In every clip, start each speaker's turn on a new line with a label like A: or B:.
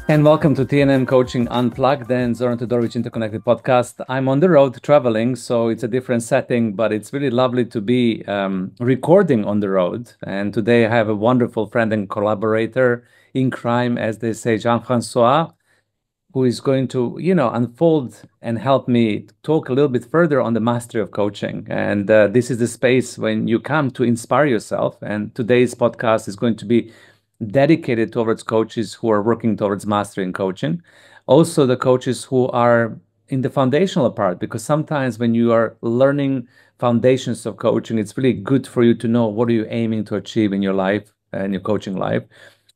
A: And welcome to TNM Coaching Unplugged and Zoran Todorovic Interconnected Podcast. I'm on the road traveling, so it's a different setting, but it's really lovely to be recording on the road. And today I have a wonderful friend and collaborator in crime, as they say, Jean-François, who is going to, unfold and help me talk a little bit further on the mastery of coaching. And this is the space when you come to inspire yourself. And today's podcast is going to be dedicated towards coaches who are working towards mastering coaching. Also, the coaches who are in the foundational part, because sometimes when you are learning foundations of coaching, it's really good for you to know what are you aiming to achieve in your life and your coaching life.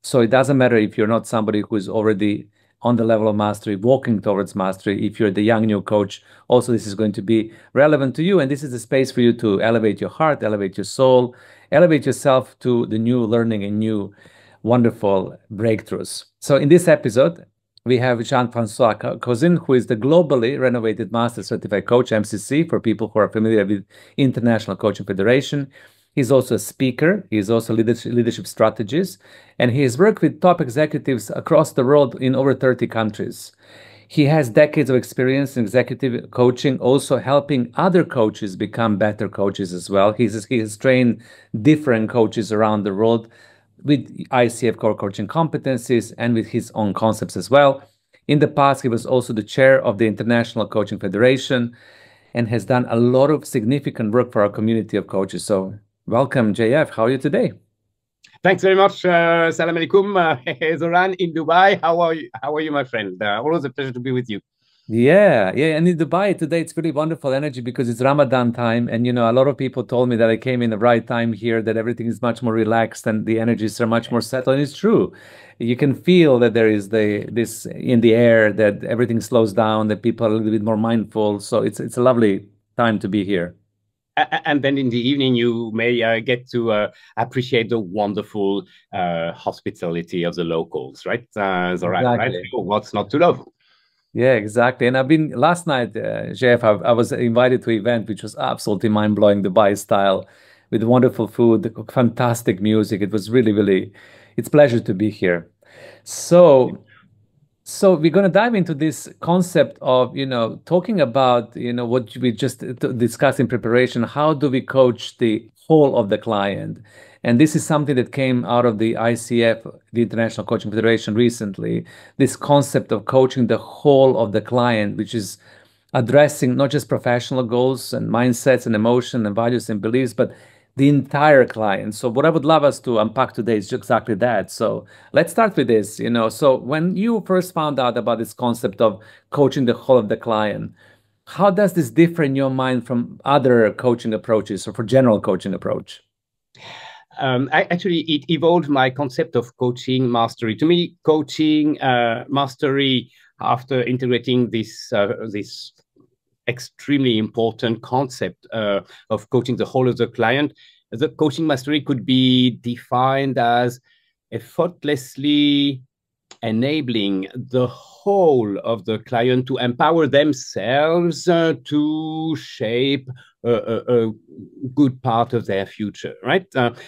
A: So it doesn't matter if you're not somebody who is already on the level of mastery, walking towards mastery. If you're the young new coach, also this is going to be relevant to you. And this is a space for you to elevate your heart, elevate your soul, elevate yourself to the new learning and new wonderful breakthroughs. So in this episode, we have Jean-François Cousin, who is the globally renovated Master Certified Coach, MCC, for people who are familiar with International Coaching Federation. He's also a speaker. He's also a leadership strategist, and he has worked with top executives across the world in over 30 countries. He has decades of experience in executive coaching, also helping other coaches become better coaches as well. He has trained different coaches around the world with ICF Global Coaching competencies and with his own concepts as well. In the past, he was also the chair of the International Coaching Federation and has done a lot of significant work for our community of coaches. So welcome, JF. How are you today?
B: Thanks very much. Salam alaikum, Zoran in Dubai. How are you? How are you, my friend? Always a pleasure to be with you.
A: Yeah. And in Dubai today, it's really wonderful energy because it's Ramadan time. And, a lot of people told me that I came in the right time here, that everything is much more relaxed and the energies are much more settled. And it's true. You can feel that there is this in the air, that everything slows down, that people are a little bit more mindful. So it's a lovely time to be here.
B: And then in the evening, you may get to appreciate the wonderful hospitality of the locals, right? Zoran, right?
A: Exactly.
B: What's not to love?
A: Yeah, exactly. And I've been last night, Jeff, I was invited to an event which was absolutely mind-blowing, Dubai style, with wonderful food, fantastic music. It was really, it's a pleasure to be here. So, so we're going to dive into this concept of, talking about, what we just discussed in preparation. How do we coach the whole of the client? And this is something that came out of the ICF, the International Coaching Federation, recently. This concept of coaching the whole of the client, which is addressing not just professional goals and mindsets and emotion and values and beliefs, but the entire client. So what I would love us to unpack today is exactly that. So let's start with this. So when you first found out about this concept of coaching the whole of the client, how does this differ in your mind from other coaching approaches or for general coaching approach?
B: Actually, it evolved my concept of coaching mastery. To me, coaching mastery, after integrating this extremely important concept of coaching the whole of the client, the coaching mastery could be defined as effortlessly enabling the whole of the client to empower themselves to shape a good part of their future, right?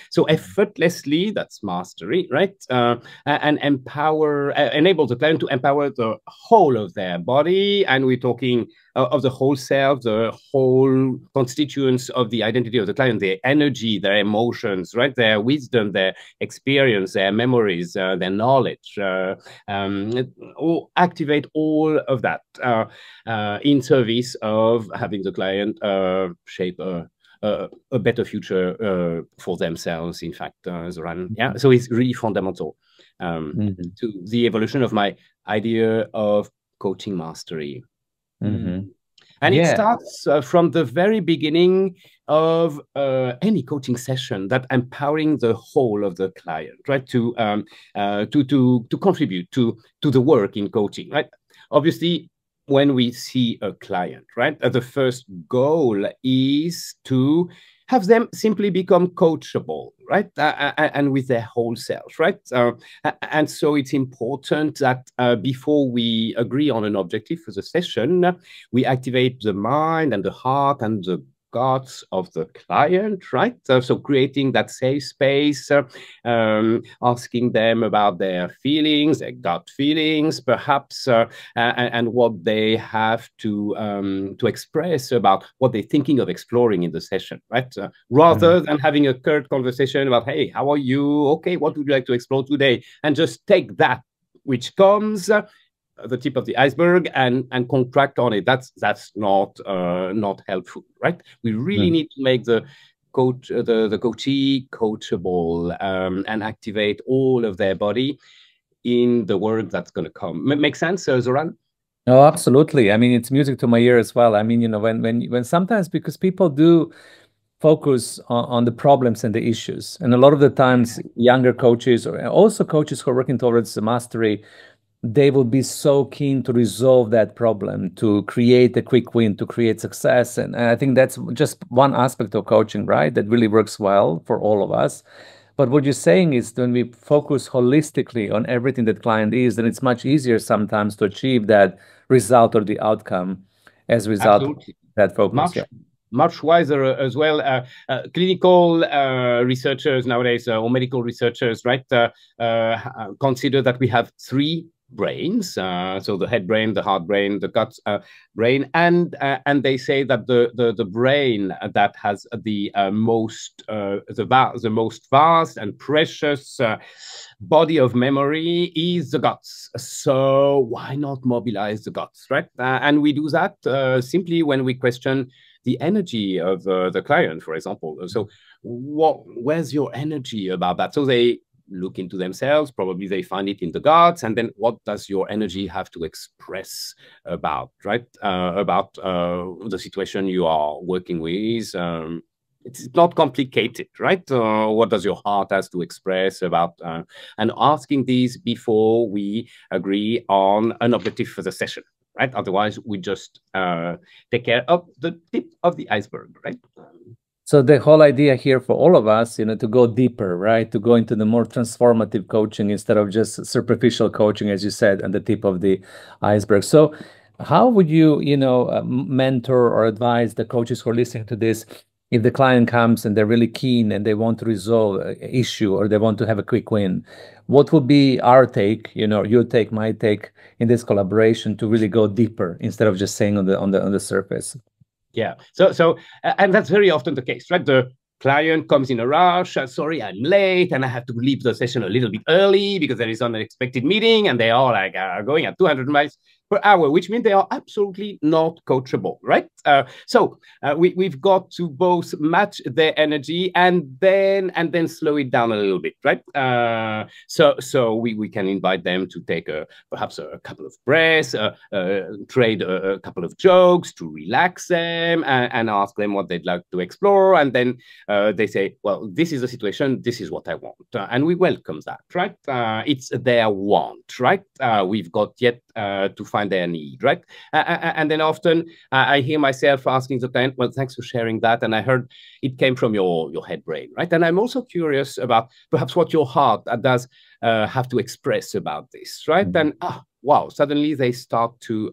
B: So effortlessly, that's mastery, right? And enable the client to empower the whole of their body. And we're talking of the whole self, the whole constituents of the identity of the client, their energy, their emotions, right? Their wisdom, their experience, their memories, their knowledge, activate all of that in service of having the client shape a better future for themselves, in fact, Zoran. Yeah, so it's really fundamental to the evolution of my idea of coaching mastery. And it starts from the very beginning of any coaching session, that empowering the whole of the client, right, to contribute to the work in coaching, right? Obviously, when we see a client, right, the first goal is to have them simply become coachable, right? And with their whole self, right? And so it's important that before we agree on an objective for the session, we activate the mind and the heart and the guts of the client, right? So creating that safe space, asking them about their feelings, their gut feelings, perhaps, and what they have to express about what they're thinking of exploring in the session, right? Rather than having a curt conversation about, hey, how are you? Okay, what would you like to explore today? And just take that which comes, the tip of the iceberg, and contract on it. That's not helpful, right? We really need to make the coachee coachable, and activate all of their body in the work that's going to come. Make sense, Zoran?
A: Oh, absolutely. I mean, it's music to my ear as well. I mean, you know, when sometimes, because people do focus on the problems and the issues, and a lot of the times younger coaches, or also coaches who are working towards the mastery, they will be so keen to resolve that problem, to create a quick win, to create success. And I think that's just one aspect of coaching, right? That really works well for all of us. But what you're saying is, when we focus holistically on everything that client is, then it's much easier sometimes to achieve that result or the outcome as a result of
B: Absolutely.
A: that focus.
B: Much wiser as well. Clinical researchers nowadays, or medical researchers, right, consider that we have three brains. So the head brain, the heart brain, the gut brain, and they say that the brain that has the most vast and precious body of memory is the guts. So why not mobilize the guts, right? And we do that simply when we question the energy of the client, for example. So where's your energy about that? So they look into themselves, probably they find it in the guts, and then what does your energy have to express about, right? About the situation you are working with. It's not complicated, right? What does your heart has to express about, and asking these before we agree on an objective for the session, right? Otherwise, we just take care of the tip of the iceberg, right?
A: So the whole idea here for all of us, you know, to go deeper, right? To go into the more transformative coaching instead of just superficial coaching, as you said, and the tip of the iceberg. So how would you, you know, mentor or advise the coaches who are listening to this, if the client comes and they're really keen and they want to resolve an issue or they want to have a quick win? What would be our take, you know, your take, my take in this collaboration to really go deeper instead of just saying on the surface?
B: Yeah. So, and that's very often the case, right? The client comes in a rush. Sorry, I'm late, and I have to leave the session a little bit early because there is an unexpected meeting, and they are like going at 200 miles per hour, which means they are absolutely not coachable, right? So we've got to both match their energy and then slow it down a little bit, right? So we can invite them to take perhaps a couple of breaths, trade a couple of jokes to relax them, and ask them what they'd like to explore, and then they say, well, this is the situation, this is what I want, and we welcome that, right? It's their want, right? We've got yet to find their need, right? And then often I hear myself asking the client, well, thanks for sharing that, and I heard it came from your head brain, right? And I'm also curious about perhaps what your heart does have to express about this, right? And wow, suddenly they start to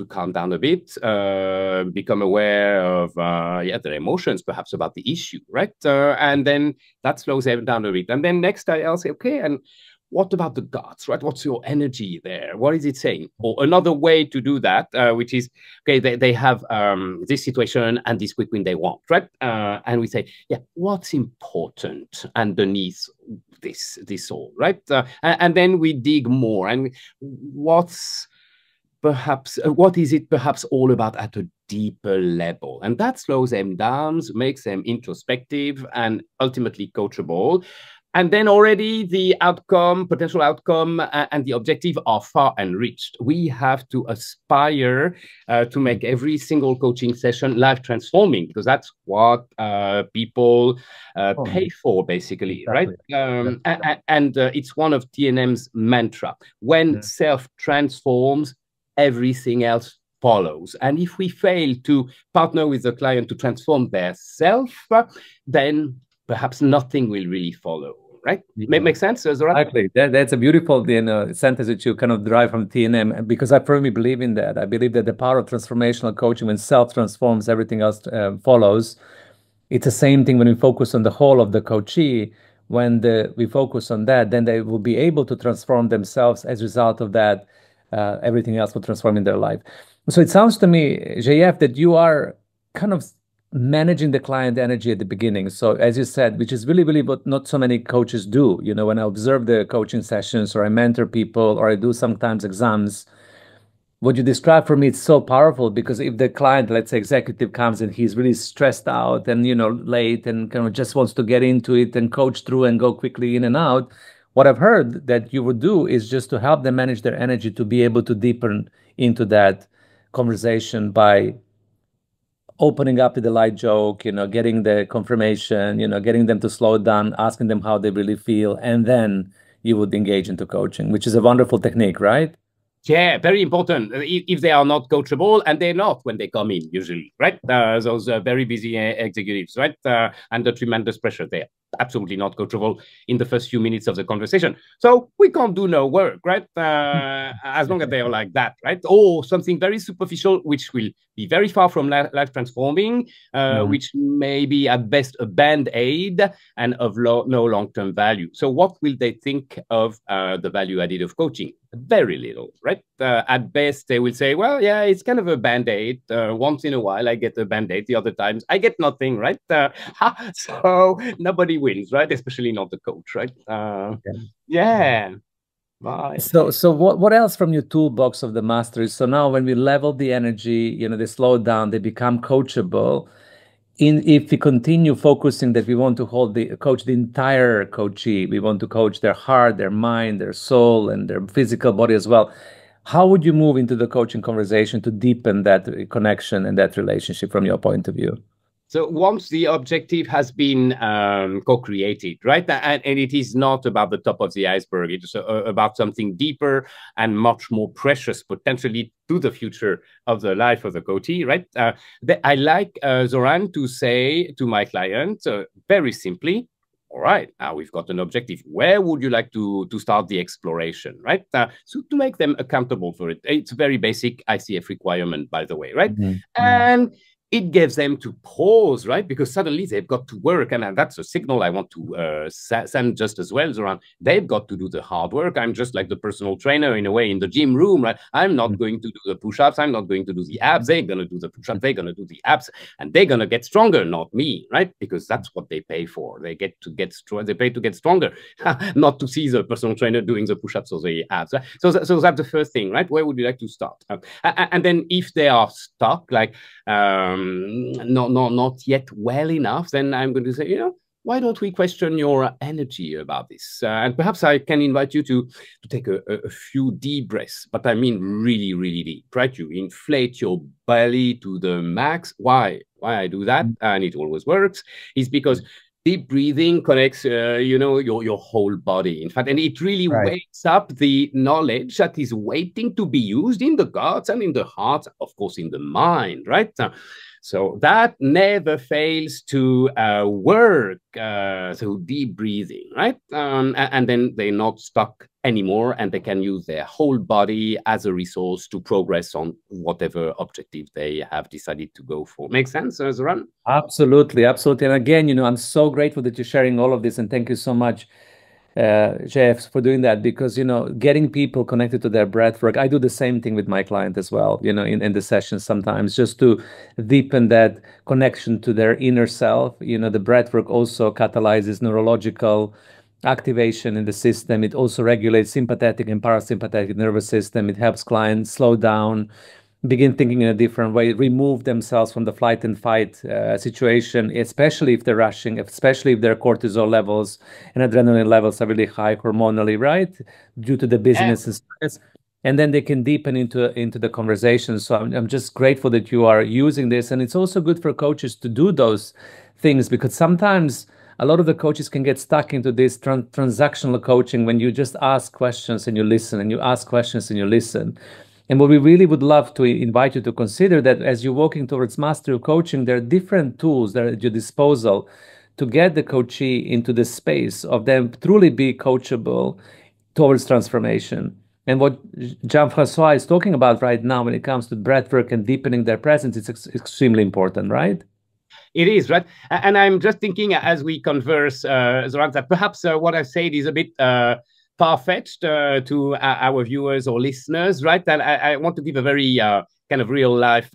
B: calm down a bit, become aware of their emotions, perhaps about the issue, right? And then that slows them down a bit. And then next I'll say, okay, and what about the guts, right? What's your energy there? What is it saying? Or another way to do that, which is, okay, they have this situation and this quick win they want, right? And we say, yeah, what's important underneath this all, right? And then we dig more, and what's perhaps what is it perhaps all about at a deeper level, and that slows them down, makes them introspective and ultimately coachable. And then already the outcome, potential outcome, and the objective are far enriched. We have to aspire to make every single coaching session life transforming, because that's what people pay for, basically, exactly. Right? And it's one of TNM's mantra. When self transforms, everything else follows. And if we fail to partner with the client to transform their self, then perhaps nothing will really follow. right?
A: Yeah.
B: Make sense, Zoran?
A: Exactly. That's a beautiful, sentence that you kind of derive from TNM, because I firmly believe in that. I believe that the power of transformational coaching, when self transforms, everything else follows. It's the same thing when we focus on the whole of the coachee. When we focus on that, then they will be able to transform themselves. As a result of that, everything else will transform in their life. So it sounds to me, JF, that you are kind of managing the client energy at the beginning. So as you said, which is really, really what not so many coaches do. When I observe the coaching sessions, or I mentor people, or I do sometimes exams, what you described for me, it's so powerful, because if the client, let's say executive, comes and he's really stressed out and late and kind of just wants to get into it and coach through and go quickly in and out, what I've heard that you would do is just to help them manage their energy, to be able to deepen into that conversation by opening up to the light joke, getting the confirmation, getting them to slow down, asking them how they really feel, and then you would engage into coaching, which is a wonderful technique, right?
B: Yeah, very important. If they are not coachable, and they're not when they come in, usually, right? Those very busy executives, right? Under tremendous pressure, they're absolutely not coachable in the first few minutes of the conversation. So we can't do no work, right? As long as they are like that, right? Or something very superficial, which will be very far from life transforming, which may be at best a band-aid and of no long-term value. So what will they think of the value added of coaching? Very little, right? At best, they will say, well, yeah, it's kind of a band-aid. Once in a while, I get a band-aid. The other times, I get nothing, right? So nobody wins, right? Especially not the coach, right? Yeah. Bye.
A: So what else from your toolbox of the masters? So now when we level the energy, they slow down, they become coachable. If we continue focusing that we want to coach the entire coachee, we want to coach their heart, their mind, their soul, and their physical body as well. How would you move into the coaching conversation to deepen that connection and that relationship from your point of view?
B: So once the objective has been co-created, right? And it is not about the top of the iceberg. It's about something deeper and much more precious, potentially to the future of the life of the coachee, right? I like, Zoran, to say to my client very simply, all right, now we've got an objective. Where would you like to start the exploration, right? So to make them accountable for it. It's a very basic ICF requirement, by the way, right? And it gives them to pause, right? Because suddenly they've got to work. And that's a signal I want to send just as well, Zoran. They've got to do the hard work. I'm just like the personal trainer in a way in the gym room, right? I'm not going to do the push-ups. I'm not going to do the abs. They're going to do the push-ups. They're going to do the abs. And they're going to get stronger, not me, right? Because that's what they pay for. They get to get strong. They pay to get stronger, not to see the personal trainer doing the push-ups or the abs. Right? So that's the first thing, right? Where would you like to start? And then if they are stuck, like, not yet well enough, then I'm going to say, why don't we question your energy about this? And perhaps I can invite you to take a few deep breaths, but I mean really, really deep, right? You inflate your belly to the max. Why I do that, and it always works, is because deep breathing connects, your whole body, in fact, and it really wakes up the knowledge that is waiting to be used in the guts and in the heart, of course, in the mind, right? So that never fails to work. So deep breathing, right? And then they're not stuck anymore, and they can use their whole body as a resource to progress on whatever objective they have decided to go for. Make sense, Zoran?
A: Absolutely, absolutely. And again, I'm so grateful that you're sharing all of this, and thank you so much, Jeff, for doing that, because getting people connected to their breath work. I do the same thing with my client as well, in the sessions sometimes, just to deepen that connection to their inner self. The breath work also catalyzes neurological activation in the system. It also regulates sympathetic and parasympathetic nervous system. It helps clients slow down, begin thinking in a different way, remove themselves from the flight and fight situation, especially if they're rushing, especially if their cortisol levels and adrenaline levels are really high hormonally, right? Due to the busyness and stress. And then they can deepen into the conversation. So I'm just grateful that you are using this. And it's also good for coaches to do those things, because sometimes a lot of the coaches can get stuck into this transactional coaching, when you just ask questions and you listen, and you ask questions and you listen. And what we really would love to invite you to consider, that as you're walking towards mastery of coaching, there are different tools that are at your disposal to get the coachee into the space of them truly be coachable towards transformation. And what Jean-François is talking about right now when it comes to breathwork and deepening their presence, it's extremely important, right?
B: It is, right? And I'm just thinking as we converse, Zoran, that perhaps what I said is a bit far-fetched to our viewers or listeners, right? And I want to give a very kind of real-life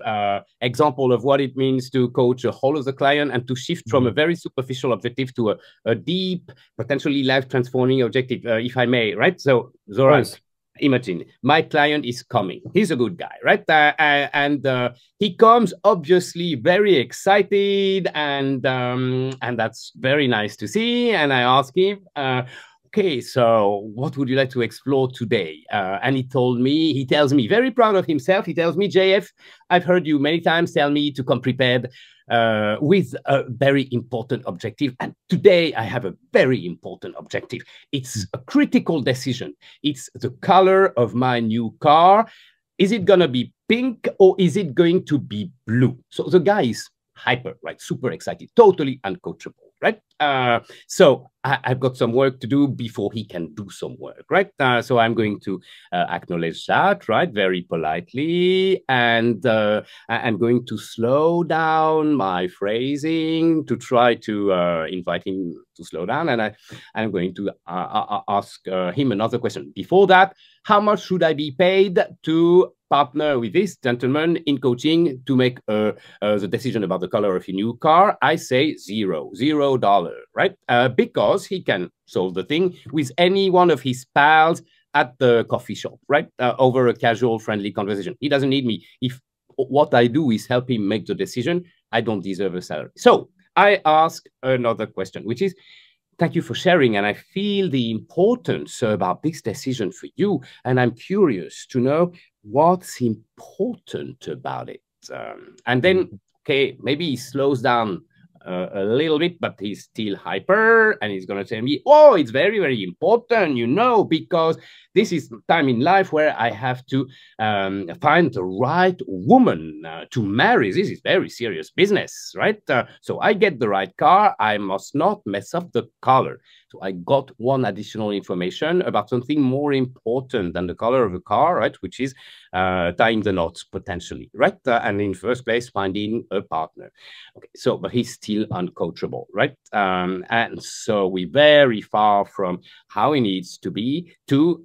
B: example of what it means to coach a whole of the client and to shift from a very superficial objective to a deep, potentially life-transforming objective, if I may, right? So, Zoran, imagine my client is coming. He's a good guy, right? And he comes obviously very excited, and that's very nice to see. And I ask him, okay, so what would you like to explore today? And he tells me, very proud of himself. He tells me, JF, I've heard you many times tell me to come prepared with a very important objective. And today I have a very important objective. It's a critical decision. It's the color of my new car. Is it going to be pink or is it going to be blue? So the guy is hyper, right? Super excited, totally uncoachable, right? So I've got some work to do before he can do some work, right? So I'm going to acknowledge that, right? Very politely. And I'm going to slow down my phrasing to try to invite him to slow down. And I'm going to ask him another question. Before that, how much should I be paid to partner with this gentleman in coaching to make the decision about the color of your new car? I say $0, right? Because he can solve the thing with any one of his pals at the coffee shop, right? Over a casual, friendly conversation. He doesn't need me. If what I do is help him make the decision, I don't deserve a salary. So I ask another question, which is, thank you for sharing. And I feel the importance about this decision for you. And I'm curious to know what's important about it. And then, okay, maybe he slows down a little bit, but he's still hyper, and he's going to tell me, oh, it's very, very important, because this is time in life where I have to find the right woman to marry. This is very serious business, right? So I get the right car. I must not mess up the color. So I got one additional information about something more important than the color of a car, right? Which is tying the knots potentially, right? And in first place, finding a partner. Okay, so, but he's still uncoachable, right? And so we're very far from how he needs to be to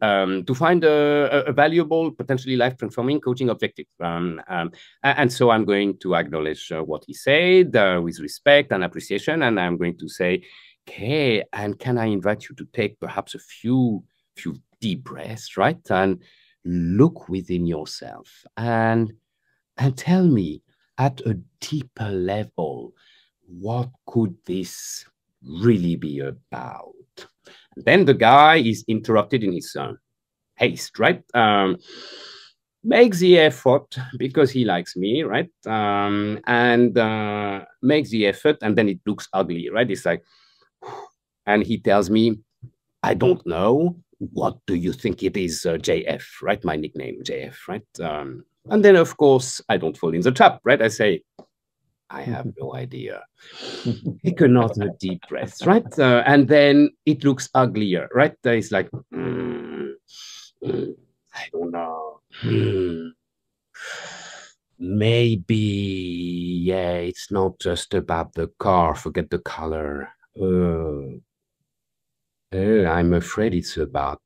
B: find a valuable, potentially life-transforming coaching objective. And so I'm going to acknowledge what he said with respect and appreciation, and I'm going to say, okay, and can I invite you to take perhaps a few deep breaths, right? And look within yourself and tell me at a deeper level, what could this really be about? And then the guy is interrupted in his haste, right? Makes the effort because he likes me, right? And makes the effort, and then it looks ugly, right? It's like, and he tells me, I don't know. What do you think it is, JF, right? My nickname, JF, right? And then, of course, I don't fall in the trap, right? I say, I have no idea. Take another deep breath, right? And then it looks uglier, right? It's like, I don't know. Maybe, yeah, it's not just about the car. Forget the color. I'm afraid it's about,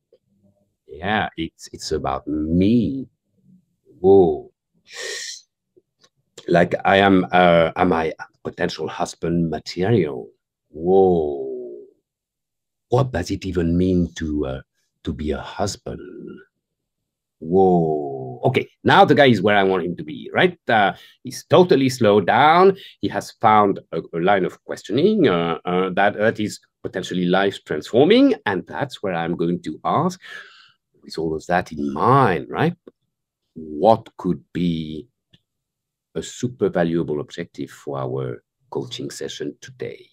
B: yeah, it's about me. Whoa. Like am I potential husband material? Whoa. What does it even mean to be a husband? Whoa. Okay, now the guy is where I want him to be, right? He's totally slowed down. He has found a line of questioning that is potentially life transforming. And that's where I'm going to ask, with all of that in mind, right? What could be a super valuable objective for our coaching session today?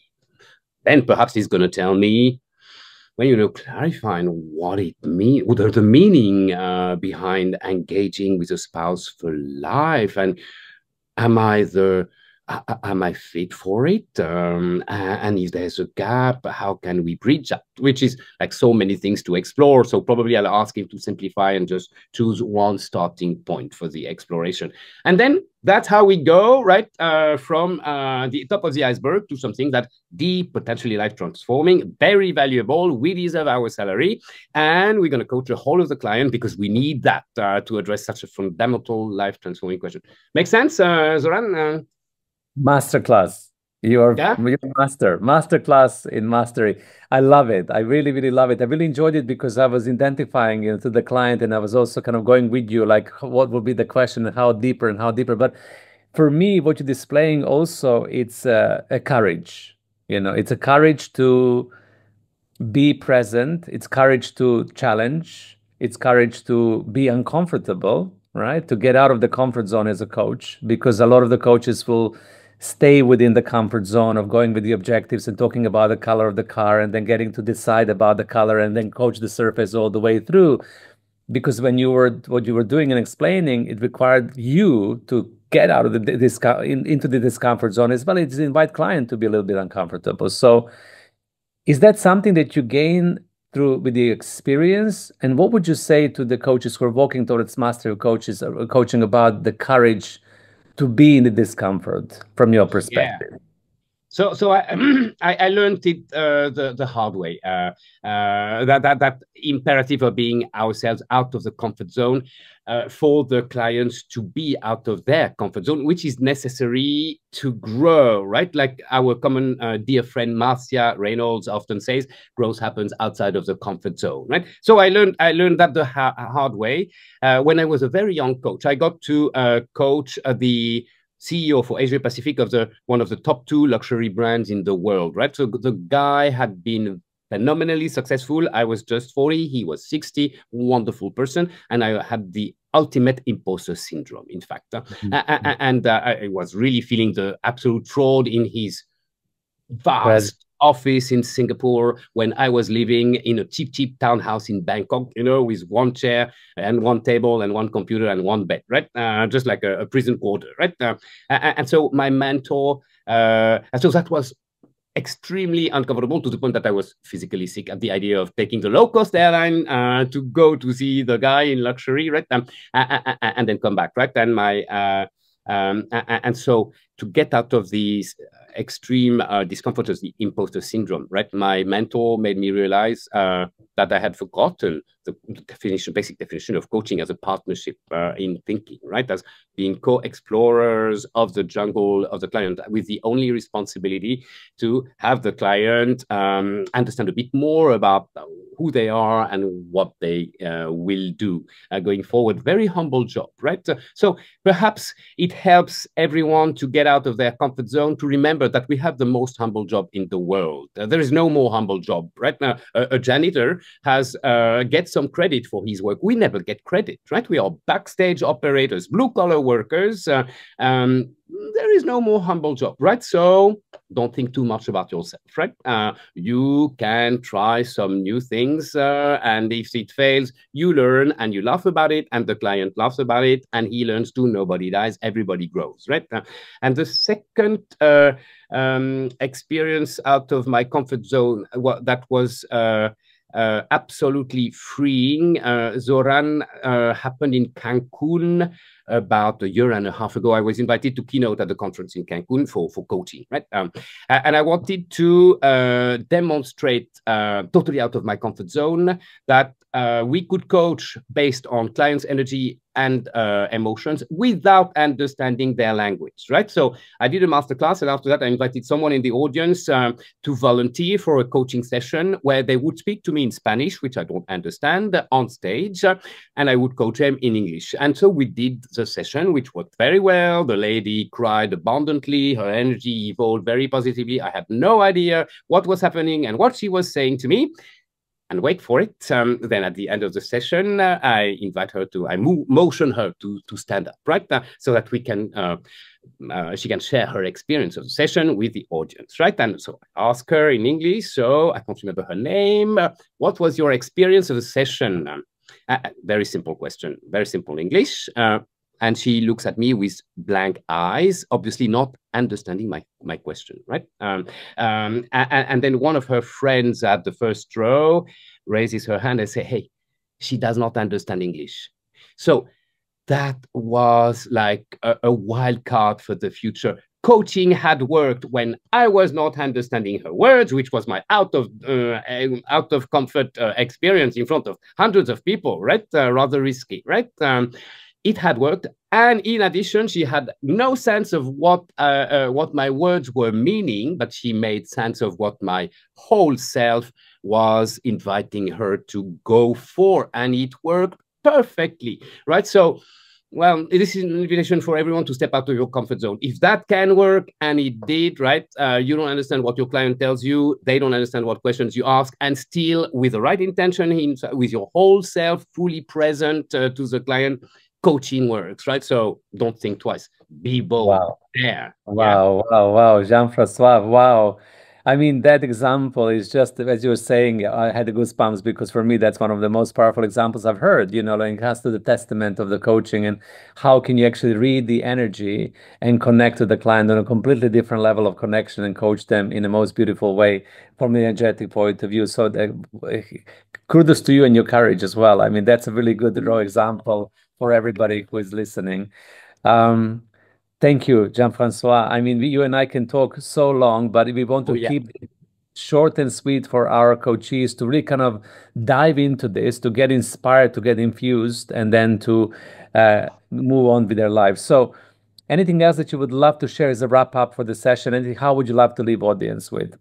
B: Then perhaps he's going to tell me, when clarifying what it means, what are the meaning behind engaging with a spouse for life, and am I the am I fit for it? And if there's a gap, how can we bridge that? Which is like so many things to explore. So probably I'll ask him to simplify and just choose one starting point for the exploration. And then that's how we go, right? From the top of the iceberg to something that deep, potentially life transforming, very valuable. We deserve our salary. And we're going to coach the whole of the client because we need that to address such a fundamental life transforming question. Make sense, Zoran?
A: Masterclass. You're masterclass in mastery. I love it. I really, really love it. I really enjoyed it because I was identifying to the client, and I was also kind of going with you, like what would be the question and how deeper and how deeper. But for me, what you're displaying also, it's a courage. It's a courage to be present. It's courage to challenge. It's courage to be uncomfortable, right? To get out of the comfort zone as a coach, because a lot of the coaches will stay within the comfort zone of going with the objectives and talking about the color of the car and then getting to decide about the color and then coach the surface all the way through. Because what you were doing and explaining, it required you to get out of into the discomfort zone as well. It's invite client to be a little bit uncomfortable. So is that something that you gain through with the experience? And what would you say to the coaches who are walking towards master coaches or coaching about the courage to be in the discomfort from your perspective?
B: Yeah. So I learned it the hard way. That imperative of being ourselves out of the comfort zone for the clients to be out of their comfort zone, which is necessary to grow, right? Like our common dear friend Marcia Reynolds often says, growth happens outside of the comfort zone, right? So I learned that the hard way when I was a very young coach. I got to coach the CEO for Asia Pacific of one of the top 2 luxury brands in the world, right? So the guy had been phenomenally successful. I was just 40, he was 60, wonderful person, and I had the ultimate imposter syndrome, in fact. And I was really feeling the absolute fraud in his vast office in Singapore when I was living in a cheap townhouse in Bangkok, with one chair and one table and one computer and one bed, right? Just like a prison quarter, right? And so my mentor, and so that was extremely uncomfortable to the point that I was physically sick at the idea of taking the low-cost airline to go to see the guy in luxury, right? And then come back, right? And so to get out of these extreme discomfort of the imposter syndrome, right? My mentor made me realize that I had forgotten the basic definition of coaching as a partnership in thinking, right? As being co-explorers of the jungle of the client with the only responsibility to have the client understand a bit more about who they are and what they will do going forward. Very humble job, right? So perhaps it helps everyone to get out of their comfort zone, to remember that we have the most humble job in the world. There is no more humble job, right? Now, a janitor gets some credit for his work. We never get credit, right? We are backstage operators, blue-collar workers. There is no more humble job, right? So don't think too much about yourself, right? You can try some new things, and if it fails, you learn and you laugh about it, and the client laughs about it, and he learns too. Nobody dies, everybody grows, right? And the second experience out of my comfort zone, that was absolutely freeing, Zoran, happened in Cancun about a year and a half ago. I was invited to keynote at the conference in Cancun for coaching, right? And I wanted to demonstrate, totally out of my comfort zone, that we could coach based on clients' energy and emotions without understanding their language, right? So I did a masterclass, and after that, I invited someone in the audience to volunteer for a coaching session where they would speak to me in Spanish, which I don't understand, on stage, and I would coach them in English. And so we did the session, which worked very well. The lady cried abundantly. Her energy evolved very positively. I had no idea what was happening and what she was saying to me. And wait for it. Then at the end of the session, I motion her to stand up, right? So that we can, she can share her experience of the session with the audience, right? And so I ask her in English, so I can't remember her name. What was your experience of the session? Very simple question, very simple English. And she looks at me with blank eyes, obviously not understanding my question, right? And then one of her friends at the first row raises her hand and say, hey, she does not understand English. So that was like a wild card for the future. Coaching had worked when I was not understanding her words, which was my out of comfort experience in front of hundreds of people, right? Rather risky, right? It had worked, and in addition, she had no sense of what my words were meaning, but she made sense of what my whole self was inviting her to go for, and it worked perfectly, right? So, well, this is an invitation for everyone to step out of your comfort zone. If that can work, and it did, right? You don't understand what your client tells you. They don't understand what questions you ask, and still, with the right intention, with your whole self fully present to the client, coaching works, right? So don't think twice. Be bold.
A: Wow.
B: There.
A: Wow, wow, wow, Jean-François, wow. I mean, that example is just, as you were saying, I had the goosebumps because for me, that's one of the most powerful examples I've heard, like it has to the testament of the coaching and how can you actually read the energy and connect to the client on a completely different level of connection and coach them in the most beautiful way from the energetic point of view. So kudos to you and your courage as well. I mean, that's a really good raw example for everybody who is listening. Thank you, Jean-François. I mean, you and I can talk so long, but we want to keep it short and sweet for our coaches to really kind of dive into this, to get inspired, to get infused, and then to move on with their lives. So anything else that you would love to share as a wrap up for the session? And how would you love to leave audience with?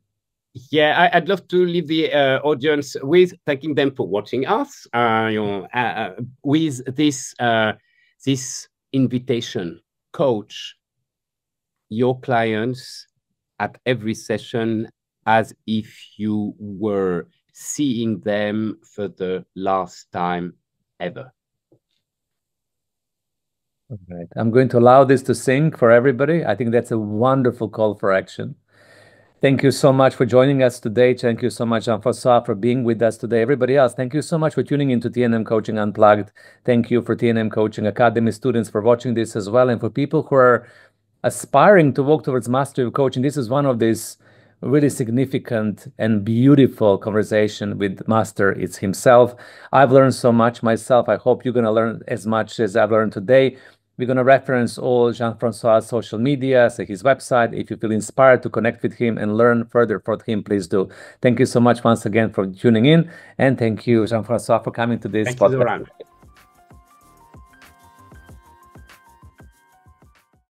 B: Yeah, I'd love to leave the audience with thanking them for watching us. With this invitation, coach your clients at every session as if you were seeing them for the last time ever.
A: All right. I'm going to allow this to sink for everybody. I think that's a wonderful call for action. Thank you so much for joining us today. Thank you so much, Jean-François, for being with us today. Everybody else, thank you so much for tuning into TNM Coaching Unplugged. Thank you for TNM Coaching Academy students for watching this as well. And for people who are aspiring to walk towards mastery of coaching, this is one of these really significant and beautiful conversation with Master. It's himself. I've learned so much myself. I hope you're going to learn as much as I've learned today. We're going to reference all Jean-François' social media, so his website. If you feel inspired to connect with him and learn further from him, please do. Thank you so much once again for tuning in. And thank you, Jean-François, for coming to this podcast.